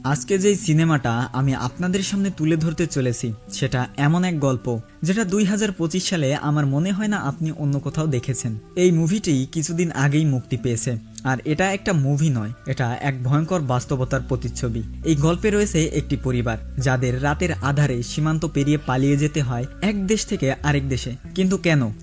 আজকে যেই সিনেমাটা আমি আপনাদের সামনে তুলে ধরতে চলেছি সেটা এমন এক গল্প যেটা 2025 সালে আমার মনে হয় না আপনি অন্য কোথাও দেখেছেন। এই মুভিটি কিছুদিন আগেই মুক্তি পেয়েছে, আর এটা একটা মুভি নয়, এটা এক ভয়ঙ্কর বাস্তবতার প্রতিচ্ছবি। এই গল্পে রয়েছে একটি পরিবার যাদের রাতের আধারে সীমান্ত পেরিয়ে পালিয়ে যেতে হয় এক দেশ থেকে আরেক দেশে। কিন্তু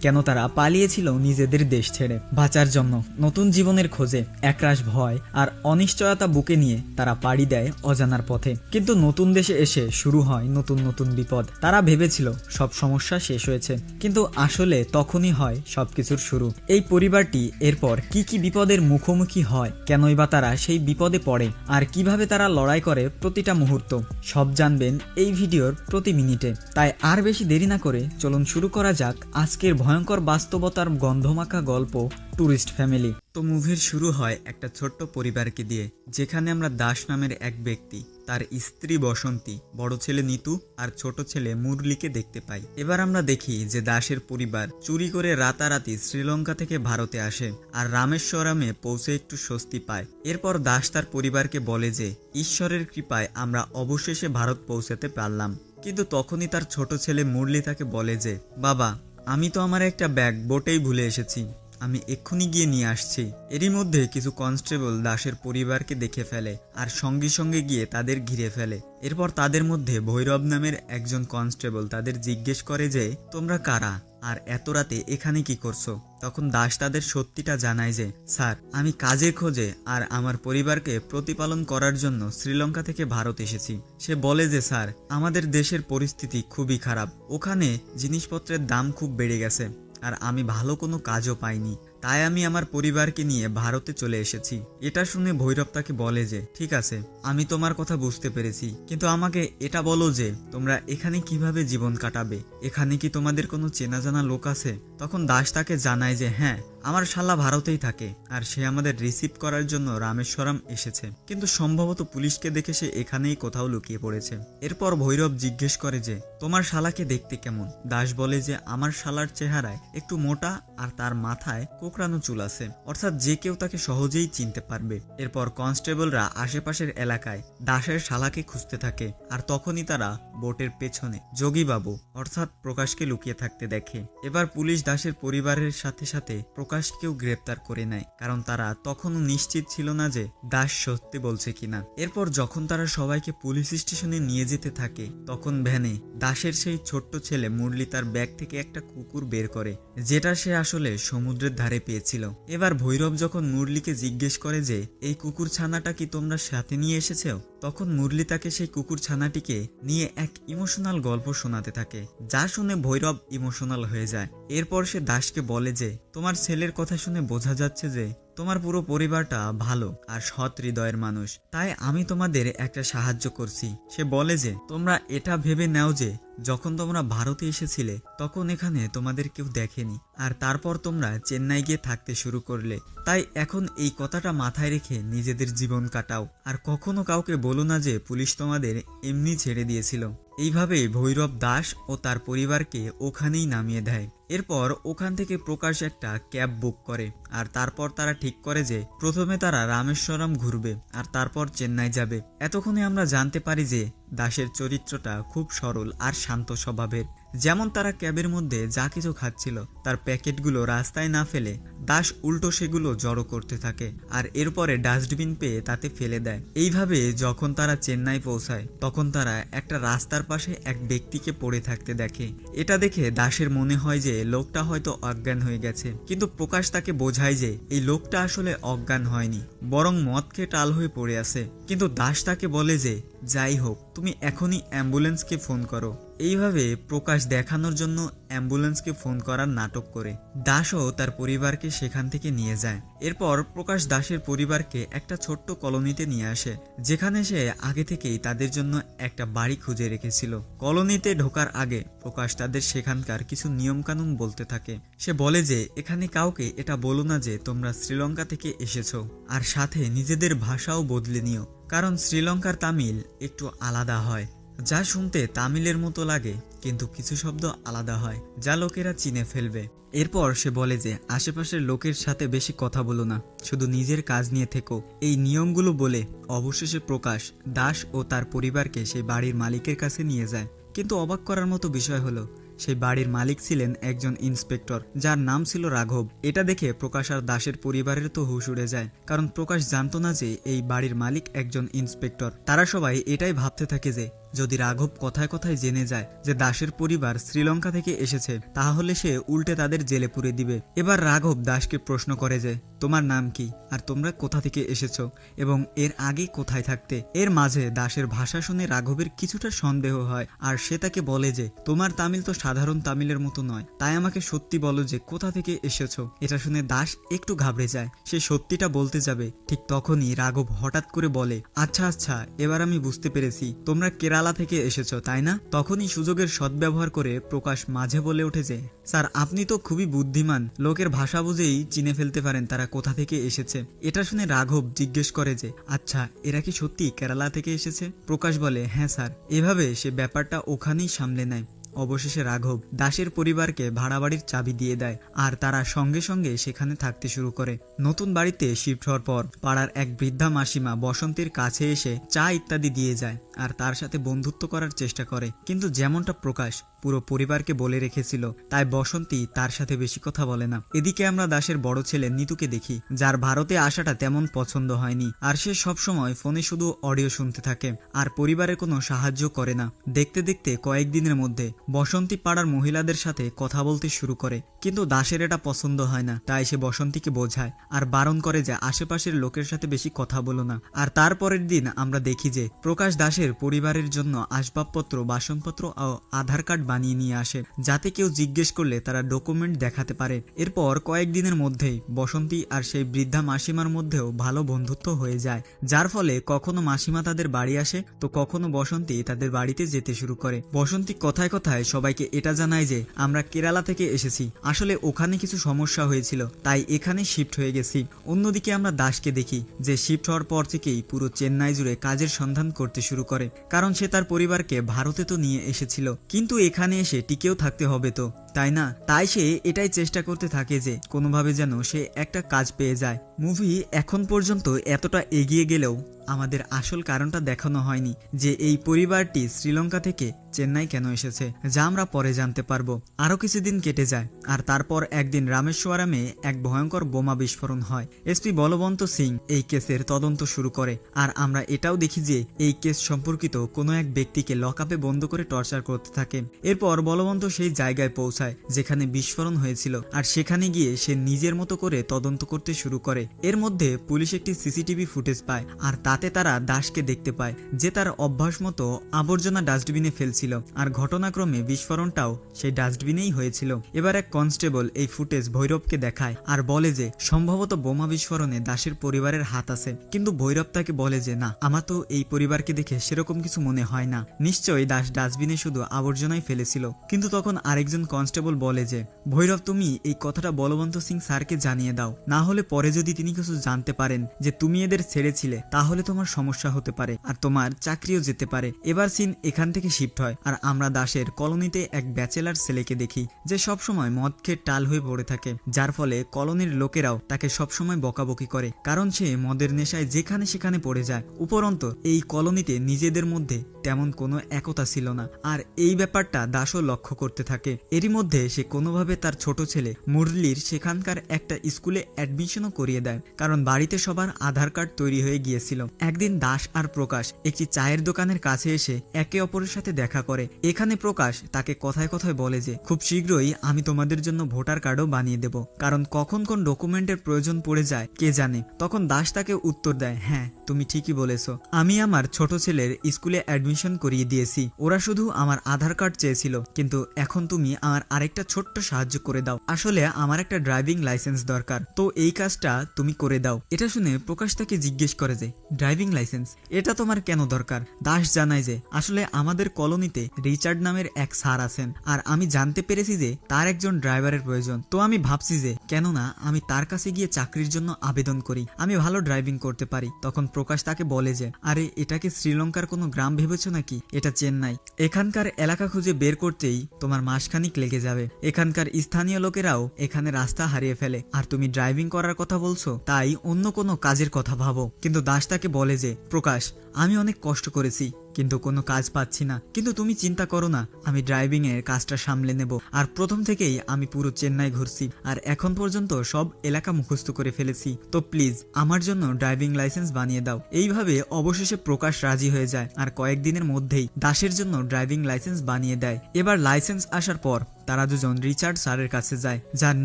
কেন তারা পালিয়েছিল নিজেদের দেশ ছেড়ে? বাঁচার জন্য, নতুন জীবনের খোঁজে, একরাশ ভয় আর অনিশ্চয়তা বুকে নিয়ে তারা পাড়ি দেয় অজানার পথে। কিন্তু নতুন দেশে এসে শুরু হয় নতুন নতুন বিপদ। তারা ভেবেছিল সব সমস্যা শেষ হয়েছে, কিন্তু আসলে তখনই হয় সবকিছুর শুরু। এই পরিবারটি এরপর কি কি বিপদের মুখোমুখি হয়, কেনই বা তারা সেই বিপদে পড়ে, আর কিভাবে তারা লড়াই করে প্রতিটা মুহূর্ত, সব জানবেন এই ভিডিওর প্রতি মিনিটে। তাই আর বেশি দেরি না করে চলুন শুরু করা যাক আজকের ভয়ঙ্কর বাস্তবতার গন্ধমাখা গল্প, ট্যুরিস্ট ফ্যামিলি। তো মুভির শুরু হয় একটা ছোট্ট পরিবারকে দিয়ে, যেখানে আমরা দাস নামের এক ব্যক্তি, তার স্ত্রী বসন্তী, বড় ছেলে নিতু আর ছোট ছেলে মুরলিকে দেখতে পাই। এবার আমরা দেখি যে দাসের পরিবার চুরি করে রাতারাতি শ্রীলঙ্কা থেকে ভারতে আসে আর রামেশ্বরমে পৌঁছে একটু স্বস্তি পায়। এরপর দাস তার পরিবারকে বলে যে ঈশ্বরের কৃপায় আমরা অবশেষে ভারত পৌঁছাতে পারলাম। কিন্তু তখনই তার ছোট ছেলে মুরলি তাকে বলে যে, বাবা, আমি তো আমার একটা ব্যাগ বোটেই ভুলে এসেছি, আমি এক্ষুনি গিয়ে নিয়ে আসছি। এরই মধ্যে কিছু কনস্টেবল দাসের পরিবারকে দেখে ফেলে আর সঙ্গে সঙ্গে গিয়ে তাদের ঘিরে ফেলে। এরপর তাদের মধ্যে ভৈরব নামের একজন কনস্টেবল তাদের জিজ্ঞেস করে যে, তোমরা কারা আর এত রাতে এখানে কি করছো? তখন দাস তাদের সত্যিটা জানায় যে, স্যার, আমি কাজের খোঁজে আর আমার পরিবারকে প্রতিপালন করার জন্য শ্রীলঙ্কা থেকে ভারত এসেছি। সে বলে যে, স্যার, আমাদের দেশের পরিস্থিতি খুবই খারাপ, ওখানে জিনিসপত্রের দাম খুব বেড়ে গেছে আর আমি ভালো কোনো কাজও পাইনি, তাই আমি আমার পরিবারকে নিয়ে ভারতে চলে এসেছি। এটা শুনে ভৈরব তাকে বলে যে, ঠিক আছে, আমি তোমার কথা বুঝতে পেরেছি, কিন্তু আমাকে এটা বলো যে তোমরা এখানে কিভাবে জীবন কাটাবে? এখানে কি তোমাদের কোনো চেনা জানা লোক আছে? তখন দাস তাকে জানায় যে, হ্যাঁ, আমার শালা ভারতেই থাকে আর সে আমাদের রিসিভ করার জন্য রামেশ্বরম এসেছে, কিন্তু সম্ভবত পুলিশকে দেখে সে এখানেই কোথাও লুকিয়ে পড়েছে। এরপর ভৈরব জিজ্ঞেস করে যে, তোমার শালাকে দেখতে কেমন? দাস বলে যে, আমার শালার চেহারায় একটু মোটা আর তার মাথায় কোকড়ানো চুল আছে, অর্থাৎ যে কেউ তাকে সহজেই চিনতে পারবে। এরপর কনস্টেবলরা আশেপাশের এলাকায় দাসের শালাকে খুঁজতে থাকে, আর তখনই তারা বোটের পেছনে যোগীবাবু অর্থাৎ প্রকাশকে লুকিয়ে থাকতে দেখে। এবার পুলিশ দাসের পরিবারের সাথে সাথে প্রকাশকেও গ্রেপ্তার করে নেয়, কারণ তারা তখনও নিশ্চিত ছিল না যে দাস সত্যি বলছে কিনা। এরপর যখন তারা সবাইকে পুলিশ স্টেশনে নিয়ে যেতে থাকে, তখন ভ্যানে দাসের সেই ছোট্ট ছেলে মুরলি তার ব্যাগ থেকে একটা কুকুর বের করে, যেটা সে আসলে সমুদ্রের ধারে পেয়েছিল। এবার ভৈরব যখন মুরলিকে জিজ্ঞেস করে যে, এই কুকুর ছানাটা কি তোমরা সাথে নিয়ে এসেছো? তখন মুরলি তাকে সেই কুকুর ছানাটিকে নিয়ে এক ইমোশনাল গল্প শোনাতে থাকে, যা শুনে ভৈরব ইমোশনাল হয়ে যায়। এরপর সে দাসকে বলে যে, তোমার ছেলের কথা শুনে বোঝা যাচ্ছে যে তোমার পুরো পরিবারটা ভালো আর সৎ হৃদয়ের মানুষ, তাই আমি তোমাদের একটা সাহায্য করছি। সে বলে যে, তোমরা এটা ভেবে নাও যে যখন তোমরা ভারতে এসেছিলে তখন এখানে তোমাদের কেউ দেখেনি, আর তারপর তোমরা চেন্নাই গিয়ে থাকতে শুরু করলে, তাই এখন এই কথাটা মাথায় রেখে নিজেদের জীবন কাটাও, আর কখনো কাউকে বলো না যে পুলিশ তোমাদের এমনি ছেড়ে দিয়েছিল। এইভাবে ভৈরব দাস ও তার পরিবারকে ওখানেই নামিয়ে দেয়। এরপর ওখান থেকে প্রকাশ একটা ক্যাব বুক করে, আর তারপর তারা ঠিক করে যে প্রথমে তারা রামেশ্বরম ঘুরবে আর তারপর চেন্নাই যাবে। এতক্ষণে আমরা জানতে পারি যে দাসের চরিত্রটা খুব সরল আর শান্ত স্বভাবের। যেমন তারা ক্যাবের মধ্যে যা কিছু খাচ্ছিল তার প্যাকেটগুলো রাস্তায় না ফেলে দাস উল্টো সেগুলো জড়ো করতে থাকে, আর এরপরে ডাস্টবিন পেয়ে তাতে ফেলে দেয়। এইভাবে যখন তারা চেন্নাই পৌঁছায় তখন তারা একটা রাস্তার পাশে এক ব্যক্তিকে পড়ে থাকতে দেখে। এটা দেখে দাসের মনে হয় যে লোকটা হয়তো অজ্ঞান হয়ে গেছে, কিন্তু প্রকাশ তাকে বোঝায় যে এই লোকটা আসলে অজ্ঞান হয়নি, বরং মদ খেয়ে টাল হয়ে পড়ে আছে। কিন্তু দাস তাকে বলে যে, যাই হোক, তুমি এখনই অ্যাম্বুলেন্সকে ফোন করো। এইভাবে প্রকাশ দেখানোর জন্য অ্যাম্বুলেন্সকে ফোন করার নাটক করে দাসও তার পরিবারকে সেখান থেকে নিয়ে যায়। এরপর প্রকাশ দাসের পরিবারকে একটা ছোট্ট কলোনিতে নিয়ে আসে, যেখানে সে আগে থেকেই তাদের জন্য একটা বাড়ি খুঁজে রেখেছিল। কলোনিতে ঢোকার আগে প্রকাশ তাদের সেখানকার কিছু নিয়মকানুন বলতে থাকে। সে বলে যে, এখানে কাউকে এটা বলো না যে তোমরা শ্রীলঙ্কা থেকে এসেছো, আর সাথে নিজেদের ভাষাও বদলে নিও, কারণ শ্রীলঙ্কার তামিল একটু আলাদা হয়। যা শুনতে তামিলের মতো লাগে, কিন্তু কিছু শব্দ আলাদা হয় যা লোকেরা চিনে ফেলবে। এরপর সে বলে যে আশেপাশের লোকের সাথে বেশি কথা বলো না, শুধু নিজের কাজ নিয়ে থেকো। এই নিয়মগুলো বলে অবশেষে প্রকাশ দাস ও তার পরিবারকে সেই বাড়ির মালিকের কাছে নিয়ে যায়। কিন্তু অবাক করার মতো বিষয় হলো, সেই বাড়ির মালিক ছিলেন একজন ইন্সপেক্টর, যার নাম ছিল রাঘব। এটা দেখে প্রকাশ আর দাসের পরিবারের তো হুঁশ উড়ে যায়, কারণ প্রকাশ জানতো না যে এই বাড়ির মালিক একজন ইন্সপেক্টর। তারা সবাই এটাই ভাবতে থাকে যে যদি রাঘব কথায় কথায় জেনে যায় যে দাসের পরিবার শ্রীলঙ্কা থেকে এসেছে, তাহলে সে উল্টে তাদের জেলে পুরে দিবে। এবার রাঘব দাসকে প্রশ্ন করে যে তোমার নাম কি, আর তোমরা কোথা থেকে এসেছো, এবং এর আগে কোথায় থাকতে। এর মাঝে দাসের ভাষা শুনে রাঘবের কিছুটা সন্দেহ হয়, আর সে তাকে বলে যে তোমার তামিল তো সাধারণ তামিলের মতো নয়, তাই আমাকে সত্যি বলো যে কোথা থেকে এসেছো। এটা শুনে দাস একটু ঘাবড়ে যায়, সে সত্যিটা বলতে যাবে, ঠিক তখনই রাঘব হঠাৎ করে বলে আচ্ছা আচ্ছা, এবার আমি বুঝতে পেরেছি, তোমরা কেরালা থেকে এসেছো তাই না। তখনই সুযোগের সদ্ব্যবহার করে প্রকাশ মাঝে বলে ওঠে যে স্যার, আপনি তো খুবই বুদ্ধিমান, লোকের ভাষা বুঝেই চিনে ফেলতে পারেন তারা কোথা থেকে এসেছে। এটা শুনে রাঘব জিজ্ঞেস করে যে আচ্ছা, এরা কি সত্যি কেরালা থেকে এসেছে। প্রকাশ বলে হ্যাঁ স্যার। এভাবে সে ব্যাপারটা ওখানেই সামলে নেয়। অবশেষে রাঘব দাসের পরিবারকে ভাড়া বাড়ির চাবি দিয়ে দেয়, আর তারা সঙ্গে সঙ্গে সেখানে থাকতে শুরু করে। নতুন বাড়িতে শিফট হওয়ার পর পাড়ার এক বৃদ্ধা মাসিমা বসন্তীর কাছে এসে চা ইত্যাদি দিয়ে যায়, আর তার সাথে বন্ধুত্ব করার চেষ্টা করে। কিন্তু যেমনটা প্রকাশ পুরো পরিবারকে বলে রেখেছিল, তাই বসন্তী তার সাথে বেশি কথা বলে না। এদিকে আমরা দাসের বড় ছেলে নিতুকে দেখি, যার ভারতে আসাটা তেমন পছন্দ হয়নি, আর সে সবসময় ফোনে শুধু অডিও শুনতে থাকে আর পরিবারের কোনো সাহায্য করে না। দেখতে দেখতে কয়েকদিনের মধ্যে বসন্তী পাড়ার মহিলাদের সাথে কথা বলতে শুরু করে, কিন্তু দাসের এটা পছন্দ হয় না। তাই সে বসন্তীকে বোঝায় আর বারণ করে যে আশেপাশের লোকের সাথে বেশি কথা বলো না। আর তারপরের দিন আমরা দেখি যে প্রকাশ দাসের পরিবারের জন্য আসবাবপত্র, বাসনপত্র ও আধার কার্ড বানিয়ে নিয়ে আসে, যাতে কেউ জিজ্ঞেস করলে তারা ডকুমেন্ট দেখাতে পারে। এরপর কয়েকদিনের মধ্যেই বসন্তী আর সেই বৃদ্ধা মাসিমার মধ্যেও ভালো বন্ধুত্ব হয়ে যায়, যার ফলে কখনো মাসিমা তাদের বাড়ি আসে তো কখনো বসন্তী তাদের বাড়িতে যেতে শুরু করে। বসন্তী কথায় কথায় সবাইকে এটা জানায় যে আমরা কেরালা থেকে এসেছি, আসলে ওখানে কিছু সমস্যা হয়েছিল তাই এখানে শিফট হয়ে গেছি। অন্যদিকে আমরা দাসকে দেখি যে শিফট হওয়ার পর থেকেই পুরো চেন্নাই জুড়ে কাজের সন্ধান করতে শুরু করে, কারণ সে তার পরিবারকে ভারতে তো নিয়ে এসেছিল, কিন্তু এখানে এসে টিকেও থাকতে হবে তো, তাই না। তাই সে এটাই চেষ্টা করতে থাকে যে কোনোভাবে যেন সে একটা কাজ পেয়ে যায়। মুভি এখন পর্যন্ত এতটা এগিয়ে গেলেও আমাদের আসল কারণটা দেখানো হয়নি যে এই পরিবারটি শ্রীলঙ্কা থেকে চেন্নাই কেন এসেছে, যা আমরা পরে জানতে পারবো। আরো কিছুদিন কেটে যায়, আর তারপর একদিন রামেশ্বরমে এক ভয়ঙ্কর বোমা বিস্ফোরণ হয়। এসপি বলবন্ত সিং এই কেসের তদন্ত শুরু করে, আর আমরা এটাও দেখি যে এই কেস সম্পর্কিত কোনো এক ব্যক্তিকে লকআপে বন্ধ করে টর্চার করতে থাকে। এরপর বলবন্ত সেই জায়গায় পৌঁছায় যেখানে বিস্ফোরণ হয়েছিল, আর সেখানে গিয়ে সে নিজের মতো করে তদন্ত করতে শুরু করে। এর মধ্যে পুলিশ একটি সিসিটিভি ফুটেজ পায়, আর তাতে তারা দাসকে দেখতে পায় যে তার অভ্যাস মতো আবর্জনা ডাস্টবিনে ফেলছিল, আর ঘটনাক্রমে বিস্ফোরণটাও সেই ডাস্টবিনেই হয়েছিল। এবার এক কনস্টেবল এই ফুটেজ ভৈরবকে দেখায় আর বলে যে সম্ভবত বোমা বিস্ফোরণে দাসের পরিবারের হাত আছে, কিন্তু ভৈরব তাকে বলে যে না, আমার তো এই পরিবারকে দেখে সেরকম কিছু মনে হয় না, নিশ্চয়ই দাস ডাস্টবিনে শুধু আবর্জনাই ফেলেছিল। কিন্তু তখন আরেকজন কনস্টেবল বলে যে ভৈরব, তুমি এই কথাটা বলবন্ত সিং স্যারকে জানিয়ে দাও, না হলে পরে যদি তিনি কিছু জানতে পারেন যে তুমি এদের ছেড়েছিলে, তাহলে তোমার সমস্যা হতে পারে আর তোমার চাকরিও যেতে পারে। এবার সিন এখান থেকে শিফট হয়, আর আমরা দাসের কলোনিতে এক ব্যাচেলার ছেলেকে দেখি যে সবসময় মদ খেয়ে টাল হয়ে পড়ে থাকে, যার ফলে কলোনির লোকেরাও তাকে সবসময় বকাবকি করে, কারণ সে মদের নেশায় যেখানে সেখানে পড়ে যায়। উপরন্তু এই কলোনিতে নিজেদের মধ্যে তেমন কোনো একতা ছিল না, আর এই ব্যাপারটা দাসও লক্ষ্য করতে থাকে। এরই মধ্যে সে কোনোভাবে তার ছোট ছেলে মুরলির সেখানকার একটা স্কুলে অ্যাডমিশনও করিয়ে দেয়, কারণ বাড়িতে সবার আধার কার্ড তৈরি হয়ে গিয়েছিল। একদিন দাস আর প্রকাশ একটি চায়ের দোকানের কাছে এসে একে অপরের সাথে দেখা করে। এখানে প্রকাশ তাকে কথায় কথায় বলে যে খুব শীঘ্রই আমি তোমাদের জন্য ভোটার কার্ডও বানিয়ে দেব, কারণ কখন কোন ডকুমেন্টের প্রয়োজন পড়ে যায় কে জানে। তখন দাস তাকে উত্তর দেয়, হ্যাঁ তুমি ঠিকই বলেছো, আমি আমার ছোট ছেলের স্কুলে অ্যাডমিশন করিয়ে দিয়েছি, ওরা শুধু আমার আধার কার্ড চেয়েছিল, কিন্তু এখন তুমি আমার আরেকটা ছোট্ট সাহায্য করে দাও, আসলে আমার একটা ড্রাইভিং লাইসেন্স দরকার, তো এই কাজটা তুমি করে দাও। এটা শুনে প্রকাশ তাকে জিজ্ঞেস করে যে ড্রাইভিং লাইসেন্স, এটা তোমার কেন দরকার? দাস জানায় যে আসলে আমাদের কলোনিতে রিচার্ড নামের এক স্যার আছেন, আর আমি জানতে পেরেছি যে তার একজন ড্রাইভারের প্রয়োজন। তো আমি ভাবছি যে কেননা আমি তার কাছে গিয়ে চাকরির জন্য আবেদন করি, আমি ভালো ড্রাইভিং করতে পারি। তখন প্রকাশ তাকে বলে যে আরে এটাকে শ্রীলঙ্কার কোনো গ্রাম ভেবেছো নাকি? এটা চেন্নাই। এখানকার এলাকা খুঁজে বের করতেই তোমার মাসখানিক লেগে যাবে। এখানকার স্থানীয় লোকেরাও এখানে রাস্তা হারিয়ে ফেলে, আর তুমি ড্রাইভিং করার কথা বলছো, তাই অন্য কোনো কাজের কথা ভাবো। কিন্তু দাস তাকে বলে যে প্রকাশ, আমি অনেক কষ্ট করেছি কিন্তু কোনো কাজ পাচ্ছি না, কিন্তু তুমি চিন্তা করো না, আমি ড্রাইভিং এর কাজটা সামলে নেব। আর প্রথম থেকেই আমি পুরো চেন্নাই ঘুরছি, আর এখন পর্যন্ত সব এলাকা মুখস্থ করে ফেলেছি। তো প্লিজ আমার জন্য ড্রাইভিং লাইসেন্স বানিয়ে দাও। এইভাবে অবশেষে প্রকাশ রাজি হয়ে যায়, আর কয়েকদিনের মধ্যেই দাসের জন্য ড্রাইভিং লাইসেন্স বানিয়ে দেয়। এবার লাইসেন্স আসার পর তারা দুজন রিচার্ড স্যারের কাছে যায়, যার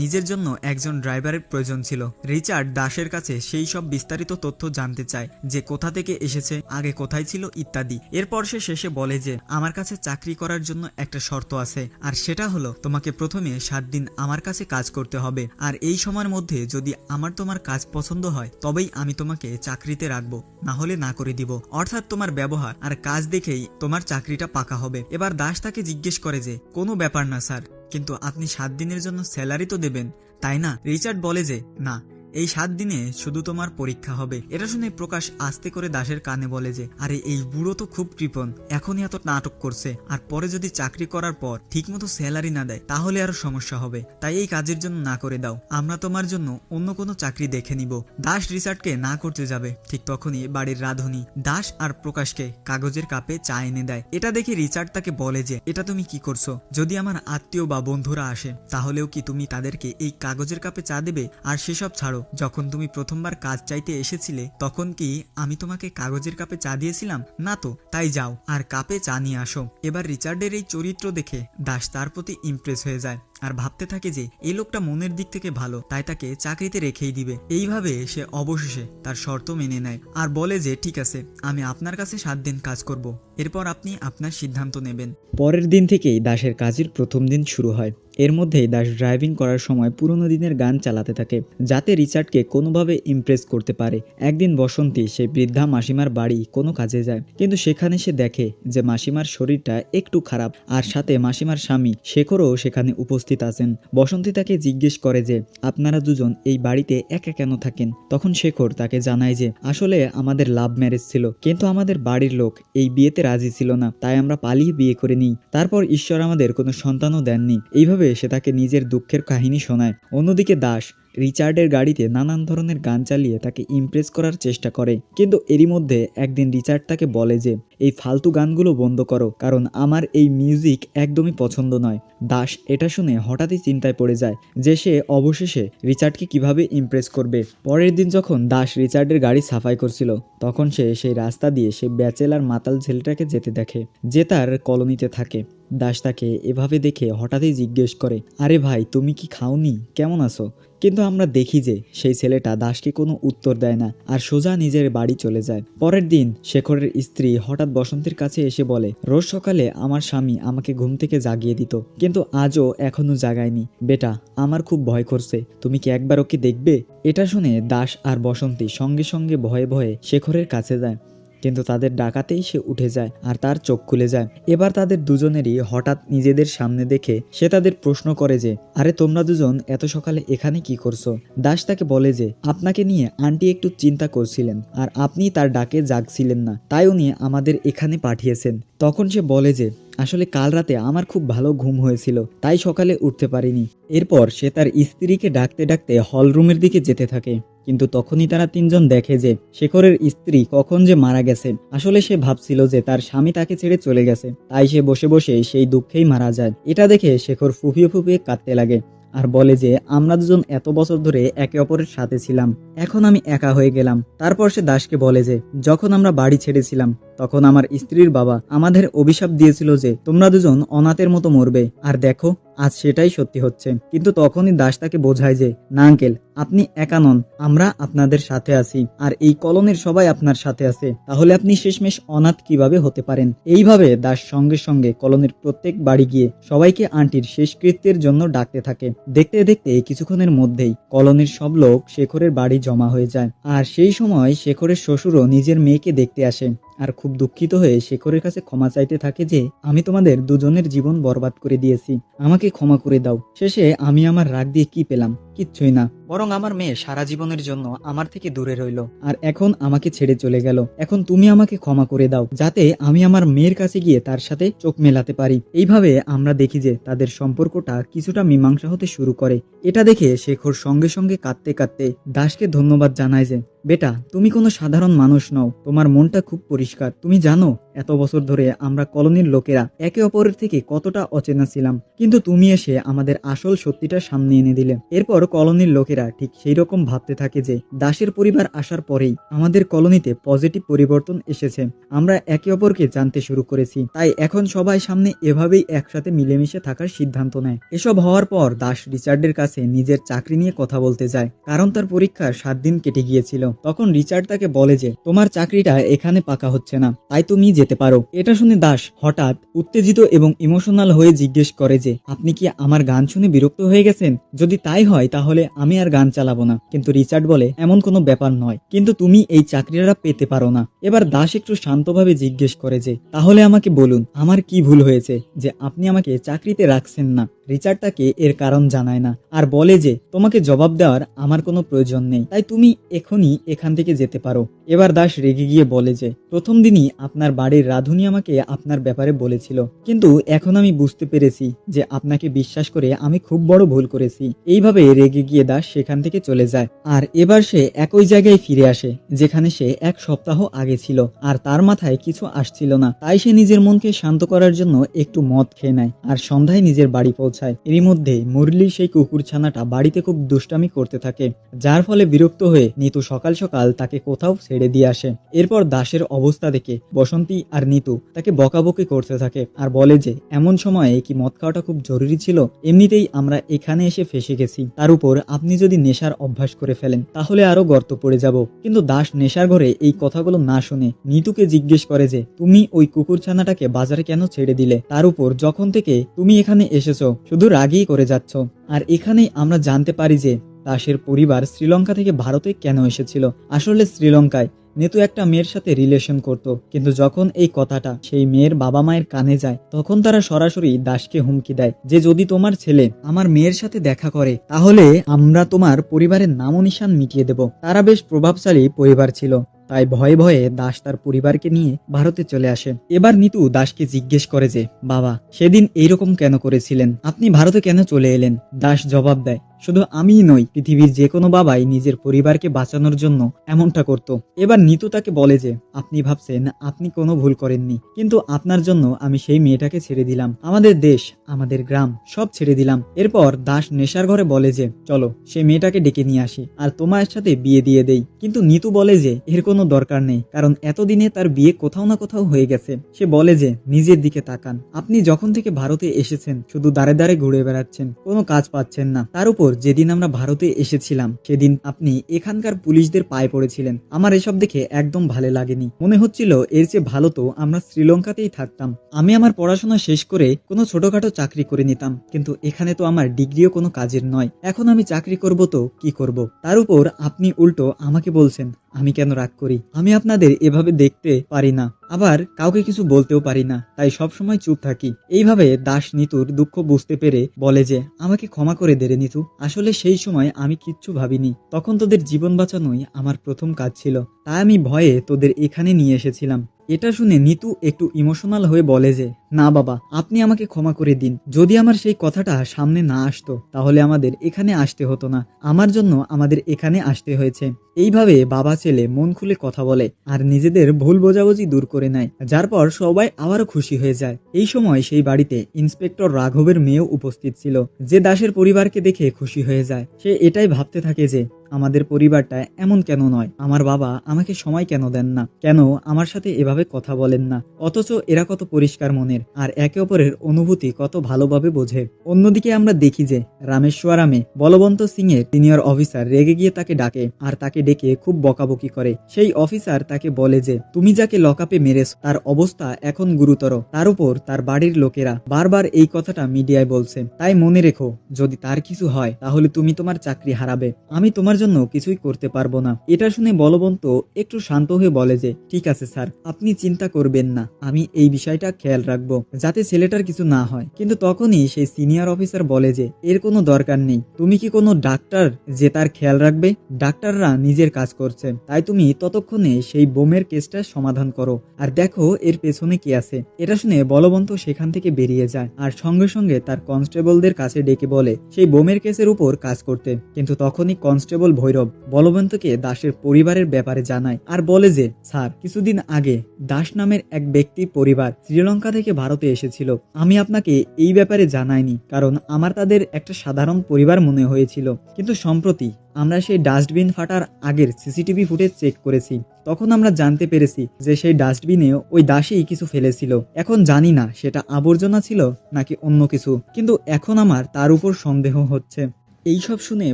নিজের জন্য একজন ড্রাইভারের প্রয়োজন ছিল। রিচার্ড দাসের কাছে সেই সব বিস্তারিত তথ্য জানতে চায়, যে কোথা থেকে এসেছে, আগে কোথায় ছিল ইত্যাদি। এরপর সে শেষে বলে যে আমার কাছে চাকরি করার জন্য একটা শর্ত আছে, আর সেটা হলো তোমাকে প্রথমে 7 দিন আমার কাছে কাজ করতে হবে, আর এই সময়ের মধ্যে যদি আমার তোমার কাজ পছন্দ হয় তবেই আমি তোমাকে চাকরিতে রাখবো, না হলে না করে দিব। অর্থাৎ তোমার ব্যবহার আর কাজ দেখেই তোমার চাকরিটা পাকা হবে। এবার দাস তাকে জিজ্ঞেস করে যে কোনো ব্যাপার না স্যার, কিন্তু আপনি 7 দিনের জন্য স্যালারি তো দেবেন, তাই না? রিচার্ড বলে যে না, এই 7 দিনে শুধু তোমার পরীক্ষা হবে। এটা শুনে প্রকাশ আস্তে করে দাসের কানে বলে যে আরে এই বুড়ো তো খুব কৃপণ, এখনই এত নাটক করছে, আর পরে যদি চাকরি করার পর ঠিকমতো স্যালারি না দেয় তাহলে আরো সমস্যা হবে, তাই এই কাজের জন্য না করে দাও, আমরা তোমার জন্য অন্য কোনো চাকরি দেখে নিব। দাস রিচার্ডকে না করতে যাবে, ঠিক তখনই বাড়ির রাঁধুনি দাস আর প্রকাশকে কাগজের কাপে চা এনে দেয়। এটা দেখে রিচার্ড তাকে বলে যে এটা তুমি কি করছো? যদি আমার আত্মীয় বা বন্ধুরা আসে তাহলেও কি তুমি তাদেরকে এই কাগজের কাপে চা দেবে? আর সেসব ছাড়ো, যখন তুমি প্রথমবার কাজ চাইতে এসেছিলে তখন কি আমি তোমাকে কাগজের কাপে চা দিয়েছিলাম? না তো, তাই যাও আর কাপে চা নিয়ে আসো। এবার রিচার্ডের এই চরিত্র দেখে দাস তার প্রতি ইমপ্রেস হয়ে যায়, আর ভাবতে থাকে যে এই লোকটা মনের দিক থেকে ভালো, তাই তাকে চাকরিতে রেখেই দিবে। এইভাবে সে অবশেষে তার শর্ত মেনে নেয়, আর বলে যে ঠিক আছে, আমি আপনার কাছে 7 দিন কাজ করব, এরপর আপনি আপনার সিদ্ধান্ত নেবেন। পরের দিন থেকেই দাসের কাজের প্রথম দিন শুরু হয়। এর মধ্যেই দাস ড্রাইভিং করার সময় পুরোনো দিনের গান চালাতে থাকে, যাতে রিচার্ডকে কোনোভাবে ইমপ্রেস করতে পারে। একদিন বসন্তী সেই বৃদ্ধা মাসিমার বাড়ি কোনো কাজে যায়, কিন্তু সেখানে সে দেখে যে মাসিমার শরীরটা একটু খারাপ, আর সাথে মাসিমার স্বামী শেখরও সেখানে উপস্থিত আছেন। বসন্তী তাকে জিজ্ঞেস করে যে আপনারা দুজন এই বাড়িতে একা কেন থাকেন? তখন শেখর তাকে জানায় যে আসলে আমাদের লাভ ম্যারেজ ছিল, কিন্তু আমাদের বাড়ির লোক এই বিয়েতে রাজি ছিল না, তাই আমরা পালিয়ে বিয়ে করে নিই। তারপর ঈশ্বর আমাদের কোনো সন্তানও দেননি। এইভাবে সে তাকে নিজের দুঃখের কাহিনী শোনায়। অন্যদিকে দাস রিচার্ডের গাড়িতে নানান ধরনের গান চালিয়ে তাকে ইমপ্রেস করার চেষ্টা করে, কিন্তু এরই মধ্যে একদিন রিচার্ড তাকে বলে যে এই ফালতু গানগুলো বন্ধ করো, কারণ আমার এই মিউজিক একদমই পছন্দ নয়। দাস এটা শুনে হঠাৎই চিন্তায় পড়ে যায় যে সে অবশেষে রিচার্ডকে কিভাবে ইমপ্রেস করবে। পরের দিন যখন দাস রিচার্ডের গাড়ি সাফাই করছিল তখন সে সেই রাস্তা দিয়ে সেই ব্যাচেলার মাতাল ছেলেটাকে যেতে দেখে, যে তার কলোনিতে থাকে। দাস তাকে এভাবে দেখে হঠাৎই জিজ্ঞেস করে আরে ভাই, তুমি কি খাওনি? কেমন আছো? কিন্তু আমরা দেখি যে সেই ছেলেটা দাসকে কোনো উত্তর দেয় না, আর সোজা নিজের বাড়ি চলে যায়। পরের দিন শেখরের স্ত্রী হঠাৎ বসন্তের কাছে এসে বলে রোজ সকালে আমার স্বামী আমাকে ঘুম থেকে জাগিয়ে দিত, কিন্তু আজও এখনো জাগায়নি। বেটা, আমার খুব ভয় করছে, তুমি কি একবার ওকে দেখবে? এটা শুনে দাস আর বসন্তী সঙ্গে সঙ্গে ভয়ে ভয়ে শেখরের কাছে যায়, কিন্তু তাদের ডাকাতেই সে উঠে যায় আর তার চোখ খুলে যায়। এবার তাদের দুজনেরই হঠাৎ নিজেদের সামনে দেখে সে তাদের প্রশ্ন করে যে আরে তোমরা দুজন এত সকালে এখানে কি করছো? দাস তাকে বলে যে আপনাকে নিয়ে আন্টি একটু চিন্তা করছিলেন, আর আপনি তার ডাকে জাগছিলেন না, তাই উনি আমাদের এখানে পাঠিয়েছেন। তখন সে বলে যে আসলে কাল রাতে আমার খুব ভালো ঘুম হয়েছিল, তাই সকালে উঠতে পারিনি। এরপর সে তার স্ত্রীকে ডাকতে ডাকতে হল রুমের দিকে যেতে থাকে, কিন্তু তখনই তারা তিনজন দেখে যে শেখরের স্ত্রী কখন যে মারা গেছে। আসলে সে ভাবছিল যে তার স্বামী তাকে ছেড়ে চলে গেছে, তাই সে বসে বসে সেই দুঃখেই মারা যায়। এটা দেখে শেখর ফুপিয়ে ফুপিয়ে কাঁদতে লাগে, আর বলে যে আমরা দুজন এত বছর ধরে একে অপরের সাথে ছিলাম, এখন আমি একা হয়ে গেলাম। তারপর সে দাসকে বলে যে যখন আমরা বাড়ি ছেড়েছিলাম তখন আমার স্ত্রীর বাবা আমাদের অভিশাপ দিয়েছিল যে তোমরা দুজন অনাথের মতো মরবে, আর দেখো আজ সেটাই সত্যি হচ্ছে। কিন্তু তখনই দাস তাকে বোঝায় যে না আঙ্কেল, আপনি একা নন, আমরা আপনাদের সাথে আছি, আর এই কলোনির সবাই আপনার সাথে আছে। তাহলে আপনি শেষমেশ অনাথ কিভাবে হতে পারেন? এইভাবে দাস সঙ্গে সঙ্গে কলোনির প্রত্যেক বাড়ি গিয়ে সবাইকে আন্টির শেষকৃত্যের জন্য ডাকতে থাকে। দেখতে দেখতে কিছুক্ষণের মধ্যেই কলোনির সব লোক শেখরের বাড়ি জমা হয়ে যায়। আর সেই সময় শেখরের শ্বশুরও নিজের মেয়েকে দেখতে আসে আর খুব দুঃখিত হয়ে শেখরের কাছে ক্ষমা চাইতে থাকে যে আমি তোমাদের দুজনের জীবন বরবাদ করে দিয়েছি, আমাকে ক্ষমা করে দাও। শেষে আমি আমার রাগ দিয়ে কি পেলাম? কিচ্ছুই না, বরং আমার মেয়ে সারা জীবনের জন্য আমার থেকে দূরে রইল আর এখন আমাকে ছেড়ে চলে গেল। এখন তুমি আমাকে ক্ষমা করে দাও যাতে আমি আমার মেয়ের কাছে গিয়ে তার সাথে চোখ মেলাতে পারি। এইভাবে আমরা দেখি যে তাদের সম্পর্কটা কিছুটা মীমাংসা হতে শুরু করে। এটা দেখে শেখর সঙ্গে সঙ্গে কাঁদতে কাঁদতে দাসকে ধন্যবাদ জানায় যে বেটা, তুমি কোনো সাধারণ মানুষ নও, তোমার মনটা খুব পরিষ্কার। তুমি জানো এত বছর ধরে আমরা কলোনির লোকেরা একে অপরের থেকে কতটা অচেনা ছিলাম, কিন্তু তুমি এসে আমাদের আসল সত্যিটা সামনে এনে দিলে। এরপর কলোনির লোকেরা ঠিক সেই রকম ভাবতে থাকে যে দাসের পরিবার আসার পরেই আমাদের কলোনিতে পজিটিভ পরিবর্তন এসেছে, আমরা একে অপরকে জানতে শুরু করেছি, তাই এখন সবাই সামনে এভাবেই একসাথে মিলেমিশে থাকার সিদ্ধান্ত নেয়। এসব হওয়ার পর দাস রিচার্ডের কাছে নিজের চাকরি নিয়ে কথা বলতে যায়, কারণ তার পরীক্ষার 7 দিন কেটে গিয়েছিল। তখন রিচার্ড তাকে বলে যে তোমার চাকরিটা এখানে পাকা হচ্ছে না, তাই তুমি যেতে পারো। এটা শুনে দাস হঠাৎ উত্তেজিত এবং ইমোশনাল হয়ে জিজ্ঞেস করে যে আপনি কি আমার গান শুনে বিরক্ত হয়ে গেছেন? যদি তাই হয় তাহলে আমি আর গান চালাবো না। কিন্তু রিচার্ড বলে এমন কোনো ব্যাপার নয়, কিন্তু তুমি এই চাকরিটা পেতে পারো না। এবার দাস একটু শান্তভাবে জিজ্ঞেস করে যে তাহলে আমাকে বলুন আমার কি ভুল হয়েছে যে আপনি আমাকে চাকরিতে রাখছেন না? রিচার্ড তাকে এর কারণ জানায় না আর বলে যে তোমাকে জবাব দেওয়ার আমার কোনো প্রয়োজন নেই, তাই তুমি এখনই এখান থেকে যেতে পারো। এবার দাস রেগে গিয়ে বলে যে প্রথম দিনই আপনার বাড়ির রাধুনি আমাকে আপনার ব্যাপারে বলেছিল, কিন্তু এখন আমি বুঝতে পেরেছি যে আপনাকে বিশ্বাস করে আমি খুব বড় ভুল করেছি। এইভাবে রেগে গিয়ে দাস সেখান থেকে চলে যায়। আর এবার সে একই জায়গায় ফিরে আসে যেখানে সে 1 সপ্তাহ আগে ছিল, আর তার মাথায় কিছু আসছিল না। তাই সে নিজের মনকে শান্ত করার জন্য একটু মদ খেয়ে নেয় আর সন্ধ্যায় নিজের বাড়ি পৌঁছায়। এরই মধ্যে মুরলির সেই কুকুর ছানাটা বাড়িতে খুব দুষ্টামি করতে থাকে, যার ফলে বিরক্ত হয়ে নিতু সকাল সকাল তাকে কোথাও ছেড়ে দিয়ে আসে। এরপর দাসের অবস্থা দেখে বসন্তী আর নিতু তাকে বকাবকি করতে থাকে আর বলে যে এমন সময়ে কি মদ খাওয়াটা খুব জরুরি ছিল? এমনিতেই আমরা এখানে এসে ফেসে গেছি, তার উপর আপনি যদি নেশার অভ্যাস করে ফেলেন তাহলে আরো গর্ত পড়ে যাব। কিন্তু দাস নেশার ঘরে এই কথাগুলো না শুনে নিতুকে জিজ্ঞেস করে যে তুমি ওই কুকুর ছানাটাকে বাজারে কেন ছেড়ে দিলে? তার উপর যখন থেকে তুমি এখানে এসেছো শুধু রাগই করে যাচ্ছ। আর এখানেই আমরা জানতে পারি যে দাসের পরিবার শ্রীলঙ্কা থেকে ভারতে কেন এসেছিল। আসলে শ্রীলঙ্কায় নিতু একটা মেয়ের সাথে রিলেশন করত, কিন্তু যখন এই কথাটা সেই মেয়ের বাবা মায়ের কানে যায় তখন তারা সরাসরি দাসকে হুমকি দেয় যে যদি তোমার ছেলে আমার মেয়ের সাথে দেখা করে তাহলে আমরা তোমার পরিবারের নাম ও নিশান মিটিয়ে দেব। তারা বেশ প্রভাবশালী পরিবার ছিল, তাই ভয়ে ভয়ে দাস তার পরিবারকে নিয়ে ভারতে চলে আসে। এবার নিতু দাসকে জিজ্ঞেস করে যে বাবা সেদিন এইরকম কেন করেছিলেন? আপনি ভারতে কেন চলে এলেন? দাস জবাব দেয় শুধু আমিই নই, পৃথিবীর যে কোনো বাবাই নিজের পরিবারকে বাঁচানোর জন্য এমনটা করত। এবার নিতু তাকে বলে যে আপনি ভাবছেন আপনি কোনো ভুল করেননি, কিন্তু আপনার জন্য আমি সেই মেয়েটাকে ছেড়ে দিলাম, আমাদের দেশ আমাদের গ্রাম সব ছেড়ে দিলাম। এরপর দাস নেশার ঘরে বলে যে চলো সেই মেয়েটাকে ডেকে নিয়ে আসি আর তোমার সাথে বিয়ে দিয়ে দেই। কিন্তু নিতু বলে যে এর কোনো দরকার নেই, কারণ এতদিনে তার বিয়ে কোথাও না কোথাও হয়ে গেছে। সে বলে যে নিজের দিকে তাকান, আপনি যখন থেকে ভারতে এসেছেন শুধু দাঁড়ে দাঁড়ে ঘুরে বেড়াচ্ছেন, কোনো কাজ পাচ্ছেন না। তার উপর যেদিন আমরা ভারতে এসেছিলাম সেদিন আপনি এখানকার পুলিশদের পায়ে পড়েছিলেন। আমার এসব দেখে একদম ভালো লাগেনি, মনে হচ্ছিল এর চেয়ে ভালো তো আমরা শ্রীলঙ্কাতেই থাকতাম। আমি আমার পড়াশোনা শেষ করে কোনো ছোটখাটো চাকরি করে নিতাম, কিন্তু এখানে তো আমার ডিগ্রিও কোনো কাজের নয়। এখন আমি চাকরি করব তো কি করব? তার উপর আপনি উল্টো আমাকে বলছেন আমি কেন রাগ করি? আমি আপনাদের এভাবে দেখতে পারি না, আবার কাউকে কিছু বলতেও পারি না, তাই সব সময় চুপ থাকি। এইভাবে দাস নিতুর দুঃখ বুঝতে পেরে বলে যে আমাকে ক্ষমা করে দে রে নিতু, আসলে সেই সময় আমি কিচ্ছু ভাবিনি, তখন তোদের জীবন বাঁচানোই আমার প্রথম কাজ ছিল, তাই আমি ভয়ে তোদের এখানে নিয়ে এসেছিলাম। এটা শুনে নিতু একটু ইমোশনাল হয়ে বলে যে না বাবা আপনি আমাকে ক্ষমা করে দিন, যদি আমার সেই কথাটা সামনে না আসতো তাহলে আমাদের এখানে আসতে হতো না, আমার জন্য আমাদের এখানে আসতে হয়েছে। এইভাবে বাবা ছেলে মন খুলে কথা বলে আর নিজেদের ভুল বোঝাবুঝি দূর করে নেয়, যার পর সবাই আবারও খুশি হয়ে যায়। এই সময় সেই বাড়িতে ইন্সপেক্টর রাঘবের মেয়েও উপস্থিত ছিল, যে দাসের পরিবারকে দেখে খুশি হয়ে যায়। সে এটাই ভাবতে থাকে যে আমাদের পরিবারটা এমন কেন নয়, আমার বাবা আমাকে সময় কেন দেন না, কেন আমার সাথে এভাবে কথা বলেন না, অথচ এরা কত পরিষ্কার মনের আর একে অপরের অনুভূতি কত ভালোভাবে বোঝে। অন্যদিকে আমরা দেখি যে রামেশ্বরামে বলবন্ত সিং এর সিনিয়র অফিসার রেগে গিয়ে তাকে ডাকে আর তাকে ডেকে খুব বকাবকি করে। সেই অফিসার তাকে বলে যে তুমি যাকে লকআপে মেরেছ তার অবস্থা এখন গুরুতর, তার উপর তার বাড়ির লোকেরা বারবার এই কথাটা মিডিয়ায় বলছে, তাই মনে রেখো যদি তার কিছু হয় তাহলে তুমি তোমার চাকরি হারাবে, আমি তোমার জন্য কিছুই করতে পারবো না। এটা শুনে বলবন্ত একটু শান্ত হয়ে বলে যে ঠিক আছে স্যার, আপনি চিন্তা করবেন না, আমি এই বিষয়টা খেয়াল রাখবো যাতে ছেলেটার কিছু না হয়। কিন্তু তখনই সেই সিনিয়র অফিসার বলে যে এর কোনো দরকার নেই, তুমি কি কোনো ডাক্তার যে তার খেয়াল রাখবে? ডাক্তাররা নিজের কাজ করছে, তাই তুমি ততক্ষণে সেই বোমের কেসটা সমাধান করো আর দেখো এর পেছনে কি আছে। এটা শুনে বলবন্ত সেখান থেকে বেরিয়ে যায় আর সঙ্গে সঙ্গে তার কনস্টেবলদের কাছে ডেকে বলে সেই বোমের কেসের উপর কাজ করতে। কিন্তু তখনই কনস্টেবল ভৈরব বলবন্তকে দাসের পরিবারের ব্যাপারে জানায় আর বলে যে স্যার, কিছুদিন আগে দাস নামের এক ব্যক্তির পরিবার শ্রীলঙ্কা থেকে ভারতে এসেছিল, আমি আপনাকে এই ব্যাপারে জানাইনি কারণ আমার তাদের একটা সাধারণ পরিবার মনে হয়েছিল, কিন্তু সম্প্রতি আমরা সেই ডাস্টবিন ফাটার আগের সিসিটিভি ফুটেজ চেক করেছি, তখন আমরা জানতে পেরেছি যে সেই ডাস্টবিনে ওই দাসই কিছু ফেলেছিল। এখন জানি না সেটা আবর্জনা ছিল নাকি অন্য কিছু, কিন্তু এখন আমার তার উপর সন্দেহ হচ্ছে। এইসব শুনে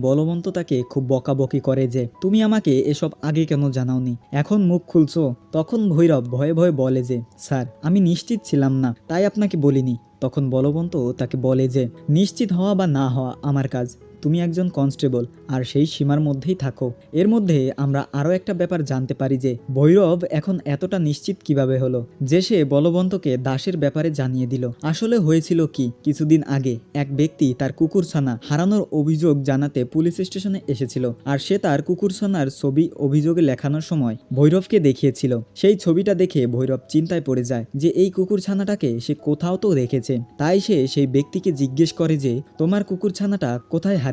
বলবন্ত তাকে খুব বকাবকি করে যে তুমি আমাকে এসব আগে কেন জানাওনি, এখন মুখ খুলছো। তখন ভৈরব ভয়ে ভয়ে বলে যে স্যার, আমি নিশ্চিত ছিলাম না তাই আপনাকে বলিনি। তখন বলবন্ত তাকে বলে যে নিশ্চিত হওয়া বা না হওয়া আমার কাজ, তুমি একজন কনস্টেবল আর সেই সীমার মধ্যেই থাকো। এর মধ্যে আমরা আরও একটা ব্যাপার জানতে পারি যে ভৈরব এখন এতটা নিশ্চিত কিভাবে হলো যে সে বলবন্তকে দাসের ব্যাপারে জানিয়ে দিল। আসলে হয়েছিল কি, কিছুদিন আগে এক ব্যক্তি তার কুকুরছানা হারানোর অভিযোগ জানাতে পুলিশ স্টেশনে এসেছিল আর সে তার কুকুরছানার ছবি অভিযোগে লেখানোর সময় ভৈরবকে দেখিয়েছিল। সেই ছবিটা দেখে ভৈরব চিন্তায় পড়ে যায় যে এই কুকুরছানাটাকে সে কোথাও তো দেখেছে, তাই সে সেই ব্যক্তিকে জিজ্ঞেস করে যে তোমার কুকুরছানাটা কোথায় হারিয়েছে।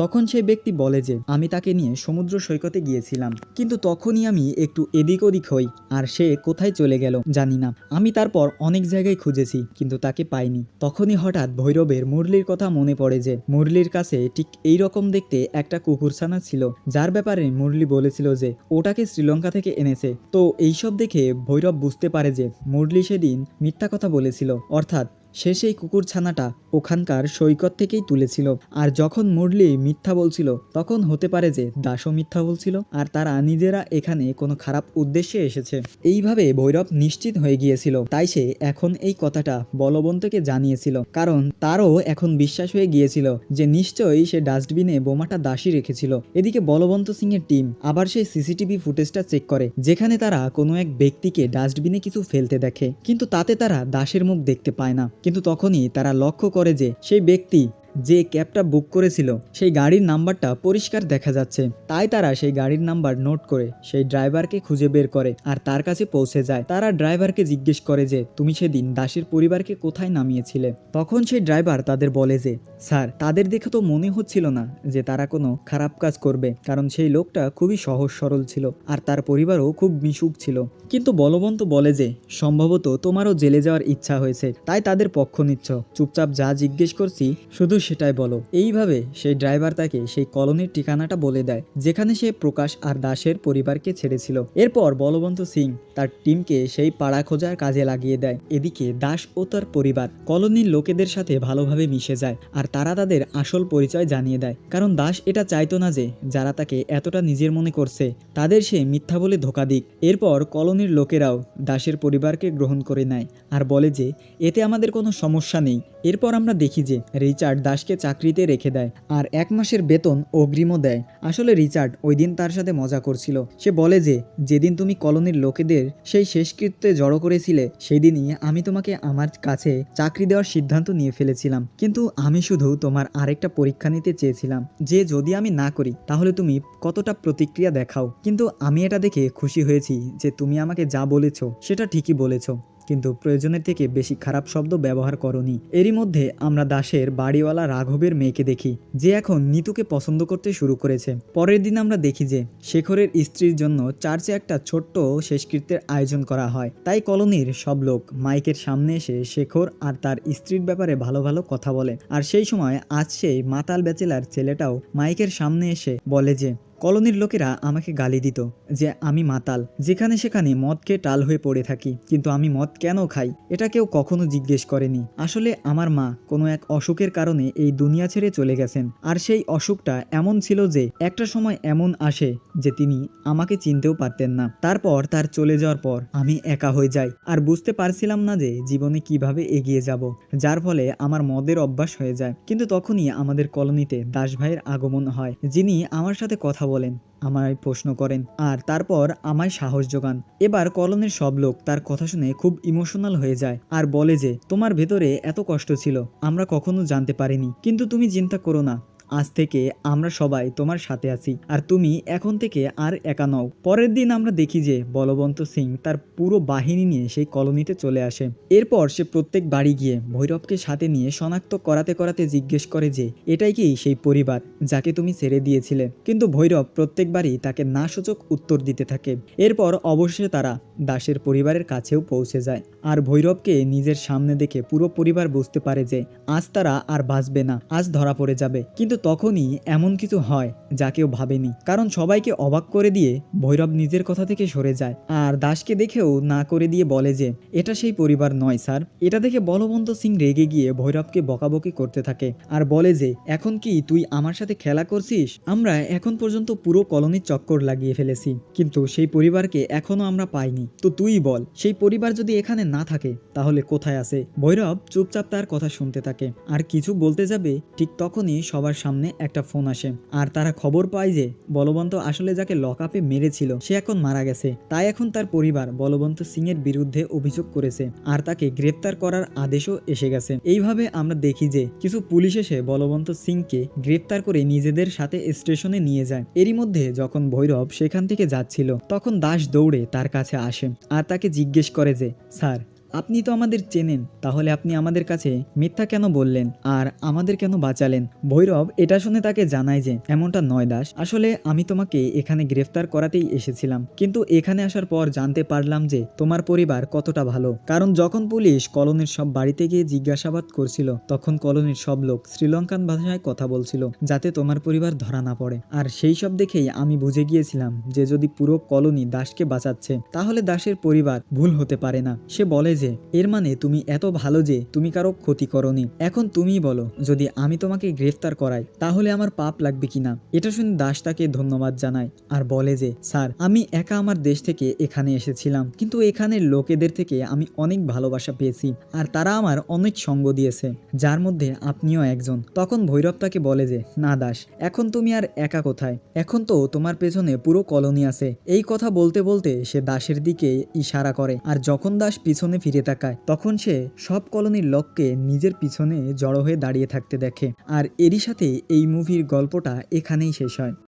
তখন সেই ব্যক্তি বলে যে আমি তাকে নিয়ে সমুদ্র সৈকতে গিয়েছিলাম, কিন্তু তখনই আমি একটু এদিক ওদিক হই আর সে কোথায় চলে গেল জানি না, আমি তারপর অনেক জায়গায় খুঁজেছি কিন্তু তাকে পাইনি। তখনই হঠাৎ ভৈরবের মুরলির কথা মনে পড়ে যে মুরলির কাছে ঠিক এই রকম দেখতে একটা কুকুরছানা ছিল যার ব্যাপারে মুরলি বলেছিল যে ওটাকে শ্রীলঙ্কা থেকে এনেছে। তো এইসব দেখে ভৈরব বুঝতে পারে যে মুরলি সেদিন মিথ্যা কথা বলেছিল, অর্থাৎ সে সেই কুকুরছানাটা ওখানকার সৈকত থেকেই তুলেছিল। আর যখন মুরলি মিথ্যা বলছিল তখন হতে পারে যে দাসও মিথ্যা বলছিল আর তারা নিজেরা এখানে কোনো খারাপ উদ্দেশ্যে এসেছে। এইভাবে ভৈরব নিশ্চিত হয়ে গিয়েছিল, তাই সে এখন এই কথাটা বলবন্তকে জানিয়েছিল, কারণ তারও এখন বিশ্বাস হয়ে গিয়েছিল যে নিশ্চয়ই সে ডাস্টবিনে বোমাটা দাসই রেখেছিল। এদিকে বলবন্ত সিং এর টিম আবার সেই সিসিটিভি ফুটেজটা চেক করে যেখানে তারা কোনো এক ব্যক্তিকে ডাস্টবিনে কিছু ফেলতে দেখে, কিন্তু তাতে তারা দাসের মুখ দেখতে পায় না। কিন্তু তখনই তারা লক্ষ্য করে যে সেই ব্যক্তি যে ক্যাবটা বুক করেছিল সেই গাড়ির নাম্বারটা পরিষ্কার দেখা যাচ্ছে, তাই তারা সেই গাড়ির নাম্বার নোট করে সেই ড্রাইভারকে খুঁজে বের করে আর তার কাছে পৌঁছে যায়। তারা ড্রাইভারকে জিজ্ঞেস করে যে তুমি সেদিন দাসের পরিবারকে কোথায় নামিয়েছিলে। তখন সেই ড্রাইভার তাদের বলে যে স্যার, তাদের দেখে তো মনে হচ্ছিল না যে তারা কোনো খারাপ কাজ করবে, কারণ সেই লোকটা খুবই সহজ সরল ছিল আর তার পরিবারও খুব মিশুক ছিল। কিন্তু বলবন্ত বলে যে সম্ভবত তোমারও জেলে যাওয়ার ইচ্ছা হয়েছে, তাই তাদের পক্ষ নিচ্ছ, চুপচাপ যা জিজ্ঞেস করছি শুধু সেটাই বলো। এইভাবে সেই ড্রাইভার তাকে সেই কলোনির ঠিকানাটা বলে দেয় যেখানে সে প্রকাশ আর দাসের পরিবারকে ছেড়েছিল। এরপর বলবন্ত সিং তার টিমকে সেই পাড়া খোঁজার কাজে লাগিয়ে দেয়। এদিকে দাস ও তার পরিবার কলোনির লোকেদের সাথে ভালোভাবে মিশে যায় আর তারা তাদের আসল পরিচয় জানিয়ে দেয়, কারণ দাস এটা চাইতো না যে যারা তাকে এতটা নিজের মনে করছে তাদের সে মিথ্যা বলে ধোকা দিক। এরপর কলোনির লোকেরাও দাসের পরিবারকে গ্রহণ করে নেয় আর বলে যে এতে আমাদের কোনো সমস্যা নেই। এরপর আমরা দেখি যে রিচার্ড দাসকে চাকরিতে রেখে দেয় আর 1 মাসের বেতন অগ্রিমও দেয়। আসলে রিচার্ড ওই দিন তার সাথে মজা করছিল। সে বলে যে যেদিন তুমি কলোনির লোকেদের সেই শেষকৃত্যে জড়ো করেছিলে সেই দিনই আমি তোমাকে আমার কাছে চাকরি দেওয়ার সিদ্ধান্ত নিয়ে ফেলেছিলাম, কিন্তু আমি শুধু তোমার আরেকটা পরীক্ষা নিতে চেয়েছিলাম যে যদি আমি না করি তাহলে তুমি কতটা প্রতিক্রিয়া দেখাও। কিন্তু আমি এটা দেখে খুশি হয়েছি যে তুমি আমাকে যা বলেছো সেটা ঠিকই বলেছো, কিন্তু প্রয়োজনের থেকে বেশি খারাপ শব্দ ব্যবহার করনি। এরই মধ্যে আমরা দাসের বাড়িওয়ালা রাঘবের মেয়েকে দেখি যে এখন নিতুকে পছন্দ করতে শুরু করেছে। পরের দিন আমরা দেখি যে শেখরের স্ত্রীর জন্য চার্চে একটা ছোট্ট শেষকৃত্যের আয়োজন করা হয়, তাই কলোনির সব লোক মাইকের সামনে এসে শেখর আর তার স্ত্রীর ব্যাপারে ভালো ভালো কথা বলে। আর সেই সময় আজ সেই মাতাল ব্যাচেলার ছেলেটাও মাইকের সামনে এসে বলে যে কলোনির লোকেরা আমাকে গালি দিত যে আমি মাতাল, যেখানে সেখানে মদ খেয়ে টাল হয়ে পড়ে থাকি। কিন্তু আমি মদ কেন খাই এটা কেউ কখনো জিজ্ঞেস করেনি। আসলে আমার মা কোনো এক অসুখের কারণে এই দুনিয়া ছেড়ে চলে গেছেন। আর সেই অসুখটা এমন ছিল যে একটা সময় এমন আসে যে তিনি আমাকে চিনতেও পারতেন না। তারপর তার চলে যাওয়ার পর আমি একা হয়ে যাই আর বুঝতে পারছিলাম না যে জীবনে কিভাবে এগিয়ে যাব, যার ফলে আমার মদের অভ্যাস হয়ে যায়। কিন্তু তখনই আমাদের কলোনিতে দাস ভাইয়ের আগমন হয়, যিনি আমার সাথে কথা বলেন, আমায় প্রশ্ন করেন আর তারপর আমায় সাহস যোগান। এবার কলোনির সব লোক তার কথা শুনে খুব ইমোশনাল হয়ে যায় আর বলে যে তোমার ভেতরে এত কষ্ট ছিল আমরা কখনো জানতে পারিনি, কিন্তু তুমি চিন্তা করো না, আজ থেকে আমরা সবাই তোমার সাথে আছি আর তুমি এখন থেকে আর একা নও। পরের দিন আমরা দেখি যে বলবন্ত সিং তার পুরো বাহিনী নিয়ে সেই কলোনিতে চলে আসে। এরপর সে প্রত্যেক বাড়ি গিয়ে ভৈরবকে সাথে নিয়ে শনাক্ত করাতে করাতে জিজ্ঞেস করে যে এটাই কি সেই পরিবার যাকে তুমি ছেড়ে দিয়েছিলে। কিন্তু ভৈরব প্রত্যেকবারই তাকে না সূচক উত্তর দিতে থাকে। এরপর অবশেষে তারা দাসের পরিবারের কাছেও পৌঁছে যায় আর ভৈরবকে নিজের সামনে দেখে পুরো পরিবার বুঝতে পারে যে আজ তারা আর বাঁচবে না, আজ ধরা পড়ে যাবে। কিন্তু তখনই এমন কিছু হয় যা কেউ ভাবেনি, কারণ সবাইকে অবাক করে দিয়ে ভৈরব নিজের কথা থেকে সরে যায় আর দাসকে দেখেও না করে দিয়ে বলে যে এটা সেই পরিবার নয় স্যার। এটা দেখে বলবন্ত সিং রেগে গিয়ে ভৈরবকে বকাবকি করতে থাকে আর বলে যে এখন কি তুই আমার সাথে খেলা করছিস? আমরা এখন পর্যন্ত পুরো কলোনির চক্কর লাগিয়ে ফেলেছি, কিন্তু সেই পরিবারকে এখনো আমরা পাইনি। তো তুই বল, সেই পরিবার যদি এখানে না থাকে তাহলে কোথায় আছে? ভৈরব চুপচাপ তার কথা শুনতে থাকে আর কিছু বলতে যাবে, ঠিক তখনই সবার সামনে একটা ফোন আসে আর তারা খবর পায় যে বলবন্ত আসলে যাকে লকআপে মেরেছিল সে এখন মারা গেছে। তাই এখন তার পরিবার বলবন্ত সিং এর বিরুদ্ধে অভিযোগ করেছে আর তাকে গ্রেপ্তার করার আদেশও এসে গেছে। এইভাবে আমরা দেখি যে কিছু পুলিশ এসে বলবন্ত সিংকে গ্রেপ্তার করে নিজেদের সাথে স্টেশনে নিয়ে যায়। এরই মধ্যে যখন ভৈরব সেখান থেকে যাচ্ছিল তখন দাস দৌড়ে তার কাছে আসে আর তাকে জিজ্ঞেস করে যে স্যার আপনি তো আমাদের চেনেন, তাহলে আপনি আমাদের কাছে মিথ্যা কেন বললেন আর আমাদের কেন বাঁচালেন? ভৈরব এটা শুনে তাকে জানায় যে এমনটা নয় দাস, আসলে আমি তোমাকে এখানে গ্রেফতার করাতেই এসেছিলাম, কিন্তু এখানে আসার পর জানতে পারলাম যে তোমার পরিবার কতটা ভালো। কারণ যখন পুলিশ কলোনির সব বাড়িতে গিয়ে জিজ্ঞাসাবাদ করছিল তখন কলোনির সব লোক শ্রীলঙ্কান ভাষায় কথা বলছিল যাতে তোমার পরিবার ধরা না পড়ে। আর সেই সব দেখেই আমি বুঝে গিয়েছিলাম যে যদি পুরো কলোনি দাসকে বাঁচাচ্ছে তাহলে দাসের পরিবার ভুল হতে পারে না। সে বলে যে এর মানে তুমি এত ভালো যে তুমি কারো ক্ষতি করনি। এখন তুমিই বলো, যদি আমি তোমাকে গ্রেফতার করাই তাহলে আমার পাপ লাগবে কিনা? এটা শুনে দাস তাকে ধন্যবাদ জানায় আর বলে যে স্যার আমি একা আমার দেশ থেকে এখানে এসেছিলাম, কিন্তু এখানের লোকেদের থেকে আমি অনেক ভালোবাসা পেয়েছি আর তারা আমার অনেক সঙ্গ দিয়েছে, যার মধ্যে আপনিও একজন। তখন ভৈরব তাকে বলে যে না দাস, এখন তুমি আর একা কোথায়, এখন তো তোমার পেছনে পুরো কলোনি আছে। এই কথা বলতে বলতে সে দাসের দিকে ইশারা করে আর যখন দাস পিছনে ফিরে তাকায় তখন সে সব কলোনির লোককে নিজের পিছনে জড়ো হয়ে দাঁড়িয়ে থাকতে দেখে। আর এরই সাথে এই মুভির গল্পটা এখানেই শেষ হয়।